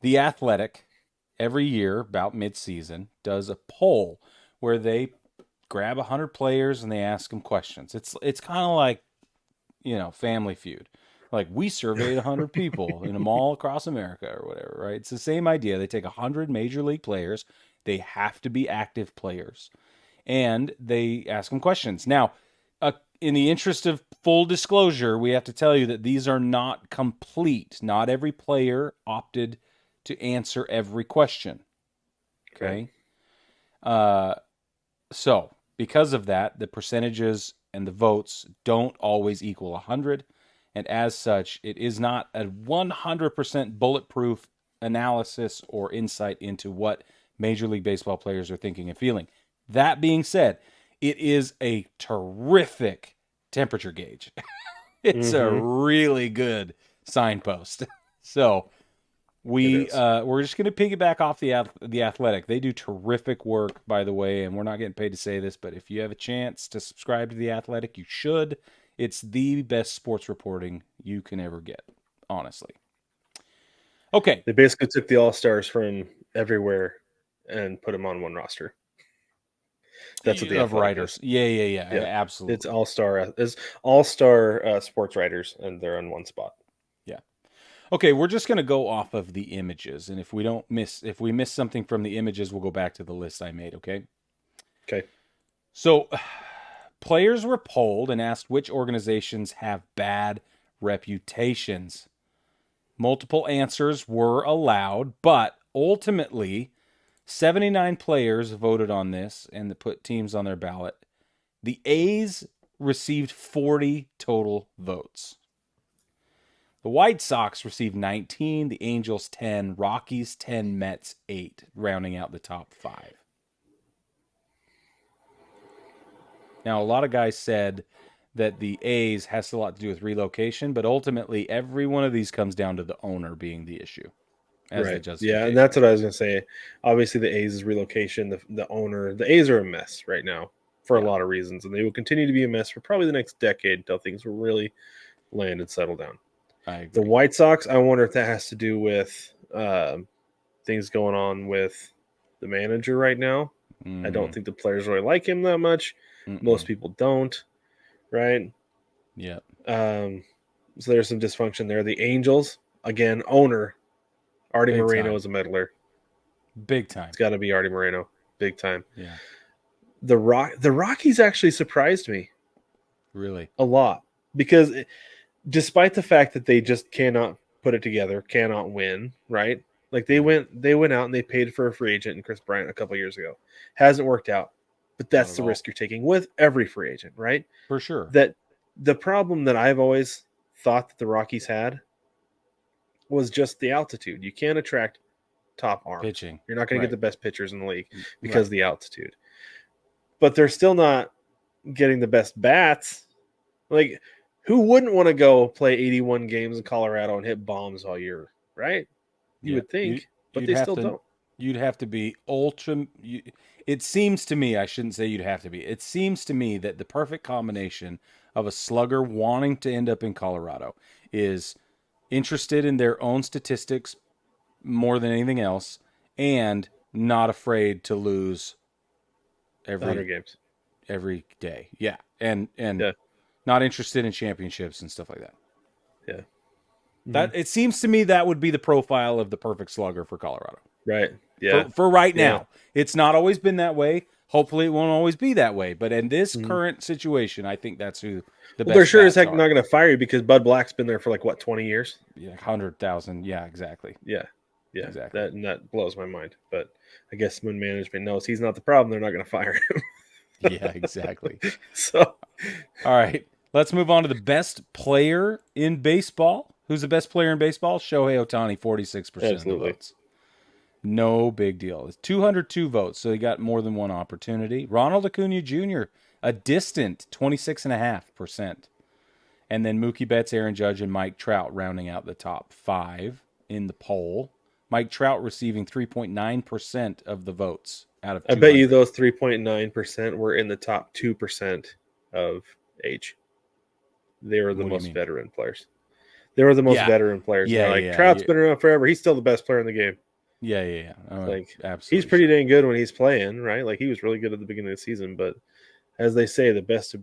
The Athletic, every year, about mid-season, does a poll where they grab 100 players and they ask them questions. It's kind of like, Family Feud. Like, we surveyed 100 people in a mall across America or whatever, right? It's the same idea. They take 100 major league players. They have to be active players. And they ask them questions. Now, in the interest of full disclosure, we have to tell you that these are not complete. Not every player opted to answer every question. Okay. Okay. Uh, so, because of that, the percentages and the votes don't always equal 100. And as such, it is not a 100% bulletproof analysis or insight into what Major League Baseball players are thinking and feeling. That being said, it is a terrific temperature gauge. It's a Mm-hmm. really good signpost. So, It we is. we're just going to piggyback off the Athletic. They do terrific work, by the way, and we're not getting paid to say this, but if you have a chance to subscribe to the Athletic, you should. It's the best sports reporting you can ever get, honestly. Okay, They basically took the all stars from everywhere and put them on one roster. That's what the of Athletic is. writers, yeah, Yeah, it's absolutely, all star sports writers, and they're in one spot. yeah. Okay, we're just going to go off of the images, and if we miss something from the images, we'll go back to the list I made. Okay, Okay. so players were polled and asked which organizations have bad reputations. Multiple answers were allowed, but ultimately, 79 players voted on this and put teams on their ballot. The A's received 40 total votes. The White Sox received 19, the Angels 10, Rockies 10, Mets 8, rounding out the top 5. Now, a lot of guys said that the A's has a lot to do with relocation, but ultimately every one of these comes down to the owner being the issue as the Right. Yeah, and justification. that's what I was going to say. Obviously, the A's relocation, the owner, the A's are a mess right now for a Yeah, lot of reasons, and they will continue to be a mess for probably the next decade until things will really land and settle down. I The agree. White Sox, I wonder if that has to do with things going on with the manager right now. I don't Mm-hmm. think the players really like him that much. Most Mm-mm. people don't, right? Yep. Um, so there's some dysfunction there. The Angels, again, owner Artie Big Moreno time. is a meddler. Big time. It's got to be Artie Moreno, big time. Yeah. The Rockies actually surprised me Really. a lot because despite the fact that they just cannot put it together, cannot win, right? Like Right. they went out and they paid for a free agent in Chris Bryant a couple years ago. Hasn't worked out. But Not that's at the all. risk you're taking with every free agent, right? For sure. That the problem that I've always thought that the Rockies had was just the altitude. You can't attract top arms. Pitching. You're not going to get Right. the best pitchers in the league because of Right. the altitude. But they're still not getting the best bats. Like, who wouldn't want to go play 81 games in Colorado and hit bombs all year, right? You Yeah. would think, but You'd they have still to don't. you'd have to be ultra it seems to me, I shouldn't say you'd have to be. It seems to me that the perfect combination of a slugger wanting to end up in Colorado is interested in their own statistics more than anything else and not afraid to lose 100 every games. every day. Yeah. And Yeah, not interested in championships and stuff like that. yeah. Hmm. That it seems to me that would be the profile of the perfect slugger for Colorado. Right. Yeah. For right Yeah. now. It's not always been that way. Hopefully it won't always be that way, but in this Hmm. current situation, I think that's who the Well, they're best sure as bats heck not are. going to fire you because Bud Black's been there for like what 20 years. Yeah, 100,000. Yeah, exactly. Yeah, yeah. Exactly. That blows my mind. But I guess when management knows he's not the problem, they're not going to fire him. Yeah, exactly. So All right. Let's move on to the best player in baseball. Who's the best player in baseball? Shohei Ohtani, 46% of the absolutely. votes. No big deal. It's 202 votes, so he got more than one opportunity. Ronald Acuna Jr., a distant 26.5%. And then Mookie Betts, Aaron Judge, and Mike Trout rounding out the top 5 in the poll. Mike Trout receiving 3.9% of the votes out of I bet you 200. those 3.9% were in the top 2% of age. They were the What do you most mean? veteran players. They were the most Yeah. veteran players. And Yeah, they're like, yeah, Trout's yeah. been around forever. He's still the best player in the game. Yeah, yeah, yeah. Oh, Like, he's absolutely pretty sure. dang good when he's playing, right? Like, he was really good at the beginning of the season. But as they say, the best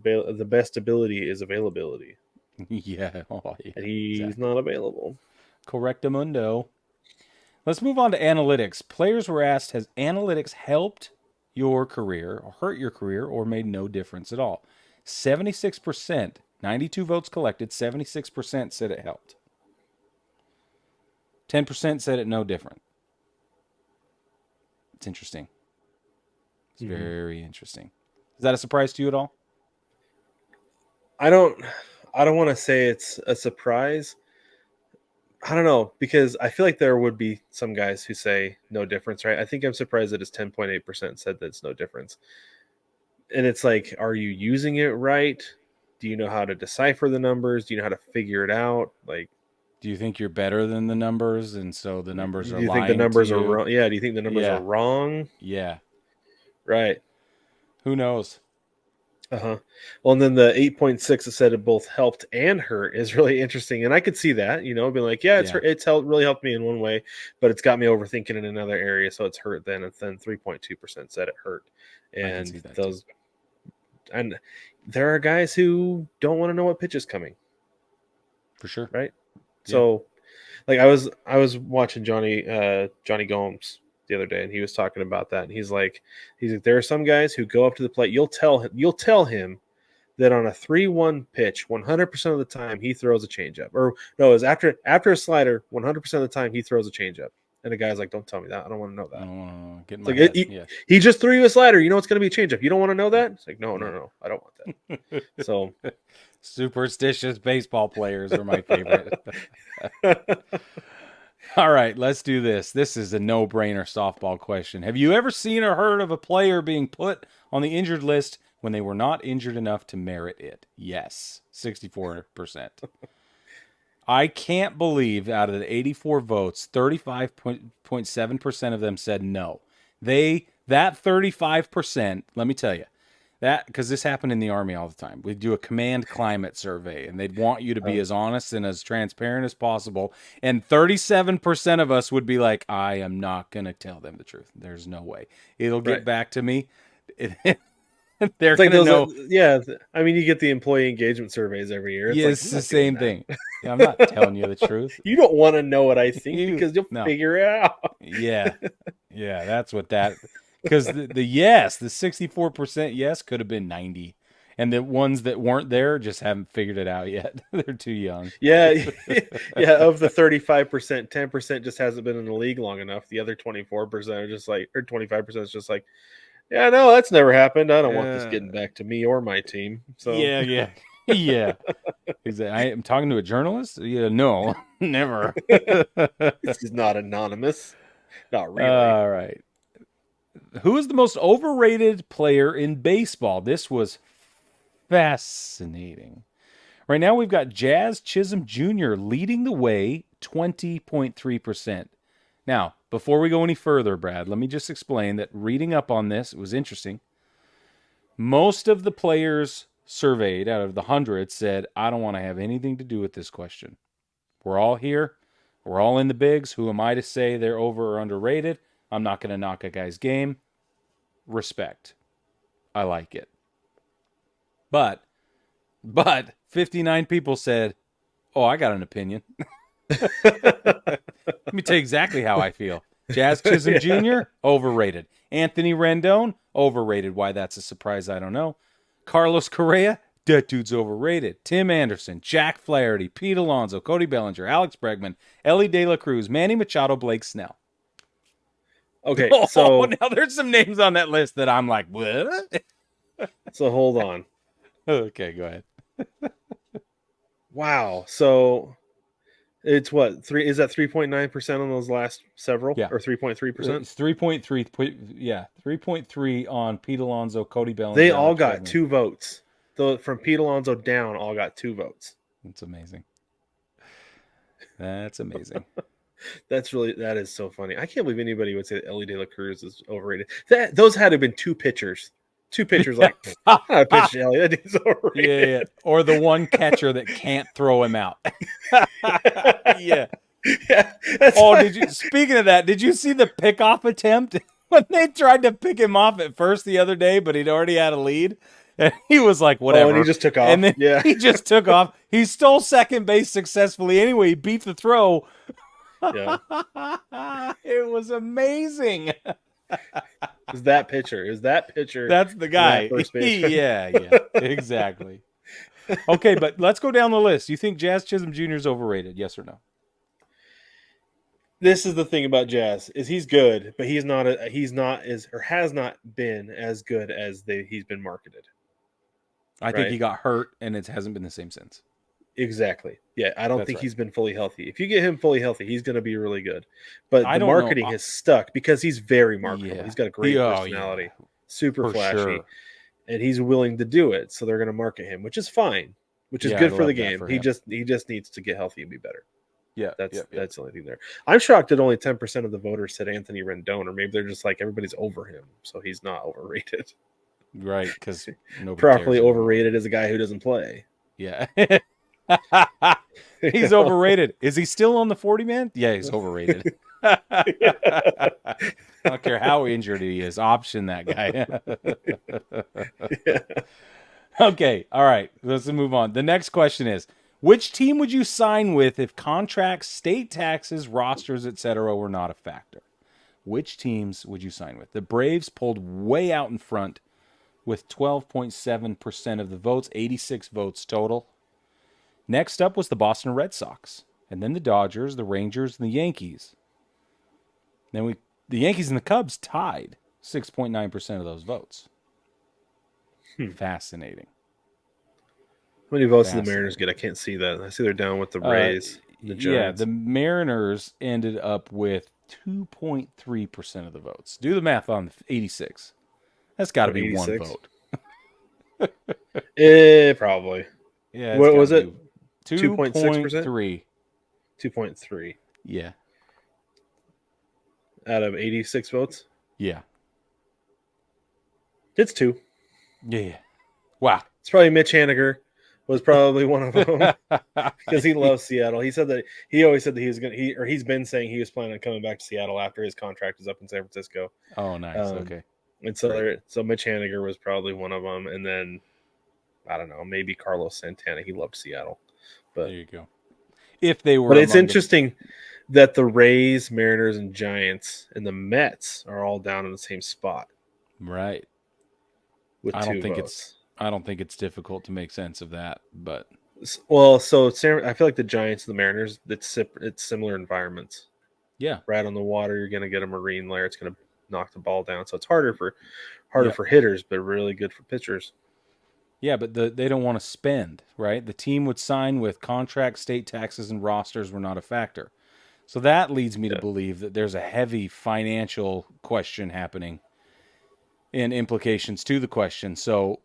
ability is availability. Yeah. Oh, yeah. And he's Exactly. not available. Correctamundo. Let's move on to analytics. Players were asked, has analytics helped your career or hurt your career or made no difference at all? 76%, 92 votes collected, 76% said it helped. 10% said it no different. It's interesting. It's Mm-hmm. very interesting. Is that a surprise to you at all? I don't want to say it's a surprise. I don't know, because I feel like there would be some guys who say no difference, right? I think I'm surprised that it's 10.8% said that it's no difference. And it's like, are you using it right? Do you know how to decipher the numbers? Do you know how to figure it out? Like, Do you think you're better than the numbers and so the numbers do are you think the lying to numbers are you? wrong? Yeah, do you think the numbers are Yeah. wrong? Yeah. Right. Who knows? Uh-huh. Well, and then the 8.6 that said it both helped and hurt is really interesting. And I could see that, being like, yeah, Yeah. it's helped really helped me in one way, but it's got me overthinking in another area, so it's hurt then. And then 3.2% said it hurt. I can see And that too. those and there are guys who don't want to know what pitch is coming, For sure. right? Yeah. So like I was watching Johnny Gomes the other day, and he was talking about that. And he's like, there are some guys who go up to the plate, you'll tell him that on a 3-1 pitch, 100% of the time he throws a changeup. Or no, it's after a slider, 100% of the time he throws a changeup. And the guy's like, don't tell me that. I don't want to know I that. don't want to get in It's my like head. Yeah. he just threw you a slider. You know it's going to be a changeup. You don't want to know that? It's like, no, no, No. no, I don't want that. So Superstitious baseball players are my favorite. All right, let's do this. This is a no brainer softball question. Have you ever seen or heard of a player being put on the injured list when they were not injured enough to merit it? Yes, 64%. I can't believe out of the 84 votes, 35.7% of them said no. That 35%, let me tell you, that because this happened in the Army all the time. We do a command climate survey, and they'd want you to be as honest and as transparent as possible. And 37% of us would be like, I am not going to tell them the truth. There's no way. It'll get right. back to me. They're It's like going to those, know. yeah. I mean, you get the employee engagement surveys every year. It's Yeah, like, it's I'm the not doing same that. thing. Yeah, I'm not telling you the truth. You don't want to know what I think You because you'll no. figure it out. Yeah. Yeah, that's what that because the yes, the 64% yes could have been 90. And the ones that weren't there just haven't figured it out yet. They're too young. Yeah, yeah. Of the 35%, 10% just hasn't been in the league long enough. The other 24% are just like, or 25% is just like, yeah, no, that's never happened. I don't want this Uh, getting back to me or my team. So yeah, yeah. Yeah. Exactly. I am talking to a journalist? Yeah, no, never. this is not anonymous. Not really. All right. Who is the most overrated player in baseball? This was fascinating. Right now, we've got Jazz Chisholm Jr. leading the way, 20.3%. Now, before we go any further, Brad, let me just explain that reading up on this, it was interesting. Most of the players surveyed out of the 100 said, I don't want to have anything to do with this question. We're all here. We're all in the bigs. Who am I to say they're over or underrated? I'm not going to knock a guy's game. Respect. I like it. But 59 people said, "Oh, I got an opinion." Let me tell you exactly how I feel. Jazz Chisholm Yeah. Jr., overrated. Anthony Rendon, overrated. Why that's a surprise, I don't know. Carlos Correa, that dude's overrated. Tim Anderson, Jack Flaherty, Pete Alonso, Cody Bellinger, Alex Bregman, Ellie De La Cruz, Manny Machado, Blake Snell. Okay, Oh, now there's some names on that list that I'm like, what? so hold on. Okay, go ahead. Wow. So it's what three? Is that 3.9% on those last several, Yeah. or 3.3%? It's 3.3. Yeah, 3.3 on Pete Alonso, Cody They Bellinger, all Alex got Bregman. 2 votes. Though from Pete Alonso down, all got 2 votes. That's amazing. That's amazing. That is so funny. I can't believe anybody would say that Ellie De La Cruz is overrated. Those had to have been 2 pitchers. Two pitchers like, I'm not pitch to Elliott. That dude's Yeah, yeah. overrated. Or the one catcher that can't throw him out. Yeah. Yeah, that's Oh, why. did you? Speaking of that, did you see the pickoff attempt when they tried to pick him off at first the other day, but he'd already had a lead, and he was like, Oh, and he "Whatever," just took and off. then Yeah, he just took off. He stole second base successfully anyway. He beat the throw. yeah. It was amazing. Is that pitcher? Is that pitcher? That's the That guy. first baseman. Yeah, yeah, exactly. Okay, but let's go down the list. You think Jazz Chisholm Jr. is overrated? Yes or no? This is the thing about Jazz is he's good, but he's not as or has not been as good as he's been marketed. I think he Right? got hurt, and it hasn't been the same since. Exactly. Yeah, I don't That's think right. he's been fully healthy. If you get him fully healthy, he's going to be really good. But I the don't know. marketing has stuck because he's very marketable. Yeah. He's got a great Oh, yeah. personality, super For flashy, sure. and he's willing to do it. So they're going to market him, which is fine, which is Yeah, I good for the love that game. for He him. just needs to get healthy and be better. Yeah, That's yeah, yeah. that's the only thing there. I'm shocked that only 10% of the voters said Anthony Rendon, or maybe they're just like everybody's over him, so he's not overrated. Right, because nobody Properly cares anymore. overrated is a guy who doesn't play. Yeah. You He's know? overrated. Is he still on the 40 man? Yeah, he's overrated. I don't care how injured he is. Option that guy. Yeah. Okay, all right. Let's move on. The next question is: which team would you sign with if contracts, state taxes, rosters, etc., were not a factor? Which teams would you sign with? The Braves pulled way out in front with 12.7% of the votes, 86 votes total. Next up was the Boston Red Sox, and then the Dodgers, the Rangers, and the Yankees. The Yankees and the Cubs tied 6.9% of those votes. Fascinating. How many votes did the Mariners Fascinating. get? I can't see that. I see they're down with the Uh, Rays, the yeah, Giants. the Mariners ended up with 2.3% of the votes. Do the math on 86. That's got to On be one 86. vote. Probably. Yeah, it's What got was to it? be 2.6%? 2.3. 2.3 Yeah. out of 86 votes. Yeah. It's two. Yeah. Wow. It's probably Mitch Haniger was probably one of them because he loves Seattle. He said that he always said that he was going to, he's been saying he was planning on coming back to Seattle after his contract is up in San Francisco. Oh, nice. Okay. And so, Great. so Mitch Haniger was probably one of them. And then, I don't know, maybe Carlos Santana. He loved Seattle. There you go. If they were But it's among interesting that the Rays, Mariners, and Giants and the Mets are all down in the same spot right. with I don't two think votes. it's difficult to make sense of that, but Well, so I feel like the Giants and the Mariners, it's similar environments. yeah. Right on the water, you're going to get a marine layer. It's going to knock the ball down, so it's harder for Yeah. hitters, but really good for pitchers. Yeah, but they don't want to spend, right? The team would sign with contract, state taxes, and rosters were not a factor. So that leads me to Yeah. believe that there's a heavy financial question happening and implications to the question. So,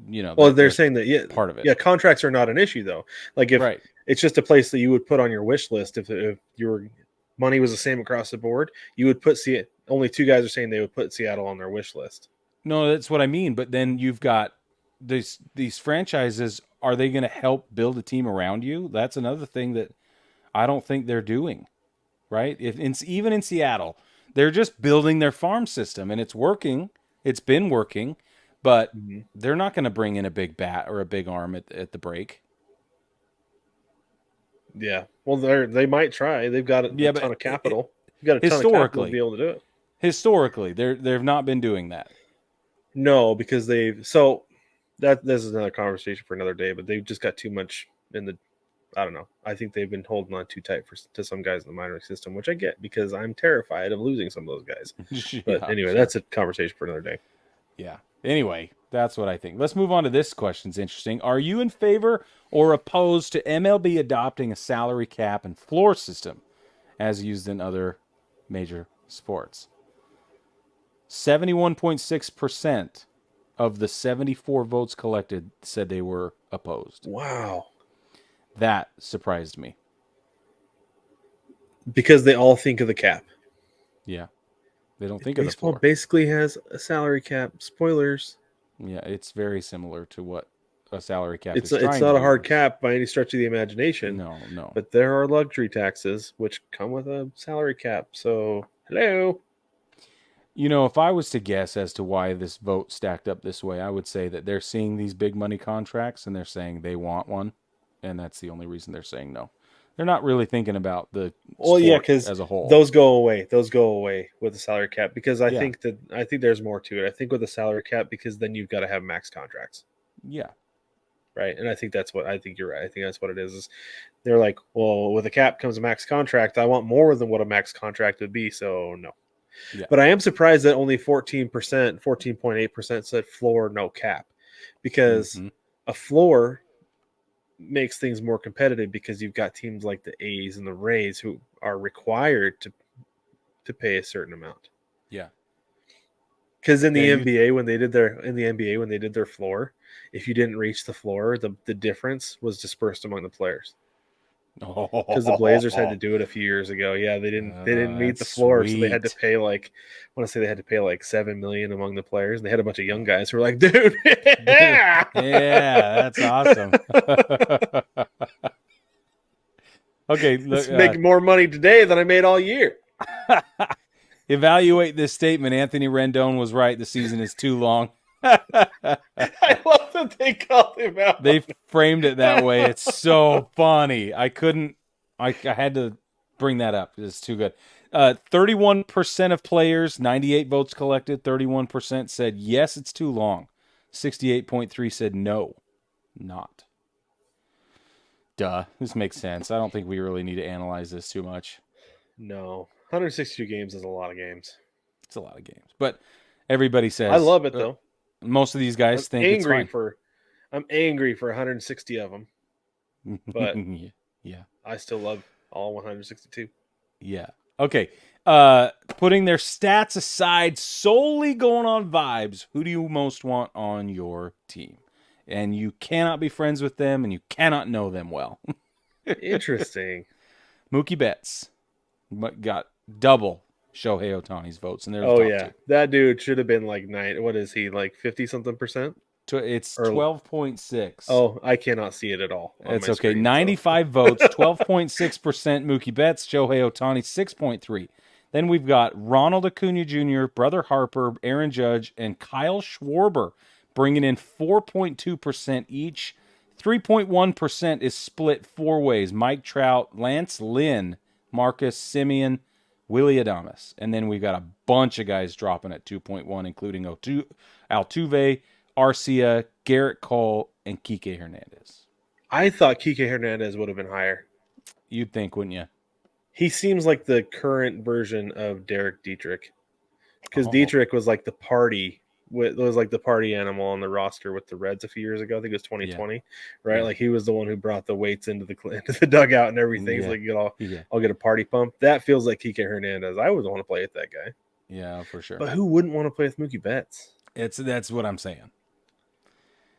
Well, they're there's saying that part of it. yeah, contracts are not an issue though. Like if Right. it's just a place that you would put on your wish list if your money was the same across the board, you would put only two guys are saying they would put Seattle on their wish list. No, that's what I mean. But then you've got these franchises. Are they going to help build a team around you? That's another thing that I don't think they're doing. Right? Even in Seattle, they're just building their farm system, and it's working. It's been working, but they're not going to bring in a big bat or a big arm at the break. Yeah. Well, they might try. They've got a ton of capital. You've got a ton of capital to be able to do it. Historically, they've not been doing that. No, because this is another conversation for another day, but they've just got too much in the I don't know. I think they've been holding on too tight to some guys in the minor league system, which I get because I'm terrified of losing some of those guys. But Yeah, anyway, sure. that's a conversation for another day. Yeah. Anyway, that's what I think. Let's move on to this question. It's interesting. Are you in favor or opposed to MLB adopting a salary cap and floor system as used in other major sports? 71.6% of the 74 votes collected said they were opposed. Wow. That surprised me. Because they all think of the cap. Yeah. They don't think of the Baseball floor. basically has a salary cap. Spoilers. Yeah, it's very similar to what a salary cap is It's trying to not a do. hard cap by any stretch of the imagination, No, no. but there are luxury taxes which come with a salary cap. So hello. If I was to guess as to why this vote stacked up this way, I would say that they're seeing these big money contracts and they're saying they want one, and that's the only reason they're saying no. They're not really thinking about the Well, yeah, sport because as a whole. those go away. Those go away with the salary cap because Yeah, I think there's more to it. I think with the salary cap because then you've got to have max contracts, yeah, right? And I think that's what I think you're right. I think that's what it is they're like, well, with a cap comes a max contract. I want more than what a max contract would be, so no. yeah. But I am surprised that only 14%, 14.8% said floor, no cap, because Hmm. a floor makes things more competitive because you've got teams like the A's and the Rays who are required to pay a certain amount. Yeah, Because in yeah. the You. NBA when they did their floor, if you didn't reach the floor, the difference was dispersed among the players. Because the Blazers had to Oh, do it a few years ago. Yeah, they didn't meet that's the floor, so they had to sweet. pay like I want to say they had to pay like 7 million among the players. And they had a bunch of young guys who were like, "Dude, Dude, yeah, that's awesome. Okay, look. it's making more money today than I made all year." Evaluate this statement. Anthony Rendon was right. The season is too long. I love that they called him They out. framed it that way. It's so funny. I couldn't. I had to bring that up. It's too good. 31% of players, 98 votes collected. 31% said yes, it's too long. 68.3 said no, not. Duh. This makes sense. I don't think we really need to analyze this too much. No, 162 games is a lot of games. It's a lot of games, but everybody I says love it though. most of these I'm guys think it's angry fine. for I'm angry for 160 of them, but Yeah. I still love all 162. Yeah. Okay. Putting their stats aside, solely going on vibes, who do you most want on your team? And you cannot be friends with them and you cannot know them well. Interesting. Mookie Betts got double Shohei Otani's votes, and they're the Oh top yeah, two. that dude should have been like nine. What is he like 50 something percent? It's Or 12.6. oh, I cannot see it at all on It's my okay. screen. So 95 votes, 12.6% Mookie Betts, Shohei Otani 6.3. Then we've got Ronald Acuna Jr., Brother Harper, Aaron Judge, and Kyle Schwarber bringing in 4.2% each. 3.1% is split four ways: Mike Trout, Lance Lynn, Marcus Simeon, Willie Adames. And then we've got a bunch of guys dropping at 2.1, including Altuve, Arcia, Garrett Cole, and Kike Hernandez. I thought Kike Hernandez would have been higher. You'd think, wouldn't you? He seems like the current version of Derek Dietrich because Oh, Dietrich was like the party was like the party animal on the roster with the Reds a few years ago. I think it was yeah, 2020, right? yeah, Like he was the one who brought the weights into the dugout and everything. He's yeah, like, yeah, I'll get a party pump. That feels like Kike Hernandez. I would want to play with that guy, yeah, for sure. but who wouldn't want to play with Mookie Betts? That's what I'm saying.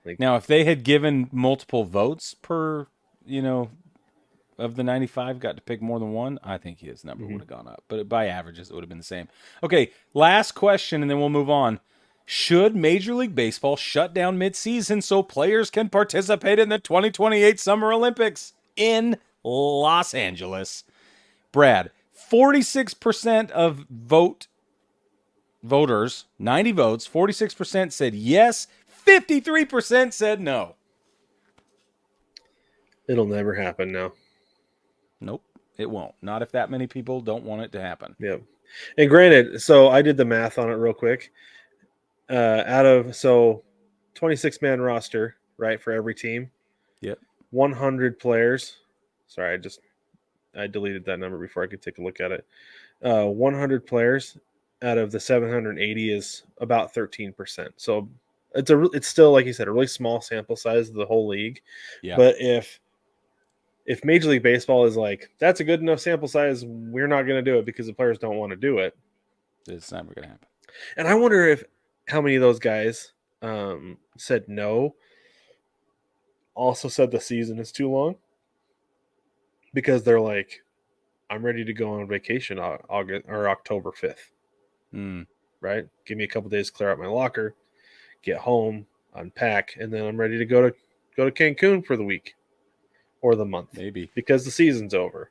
Like, Now, if they had given multiple votes per, you know, of the 95 got to pick more than one, I think his number mm-hmm. would have gone up. But by averages, it would have been the same. Okay, last question, and then we'll move on. Should Major League Baseball shut down midseason so players can participate in the 2028 Summer Olympics in Los Angeles? Brad, 46% of voters, 90 votes, 46% said yes, 53% said no. It'll never happen now. Nope, it won't. Not if that many people don't want it to happen. Yep. And granted, so I did the math on it real quick. Out of 26-man roster, right, for every team, Yep. 100 players. Sorry, I deleted that number before I could take a look at it. 100 players out of the 780 is about 13%. So it's still, like you said, a really small sample size of the whole league. Yeah. But if Major League Baseball is like, that's a good enough sample size, we're not going to do it because the players don't want to do it. It's never going to happen. And I wonder if how many of those guys said no also said the season is too long because they're like, I'm ready to go on vacation August or October 5th. Mm, right? Give me a couple days to clear out my locker, get home, unpack, and then I'm ready to go to Cancun for the week or the month maybe. because the season's over.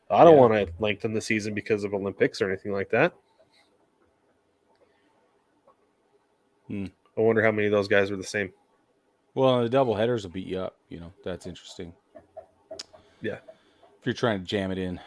I don't Yeah. want to lengthen the season because of Olympics or anything like that. Hmm. I wonder how many of those guys were the same. Well, the double headers will beat you up. That's interesting Yeah. if you're trying to jam it in.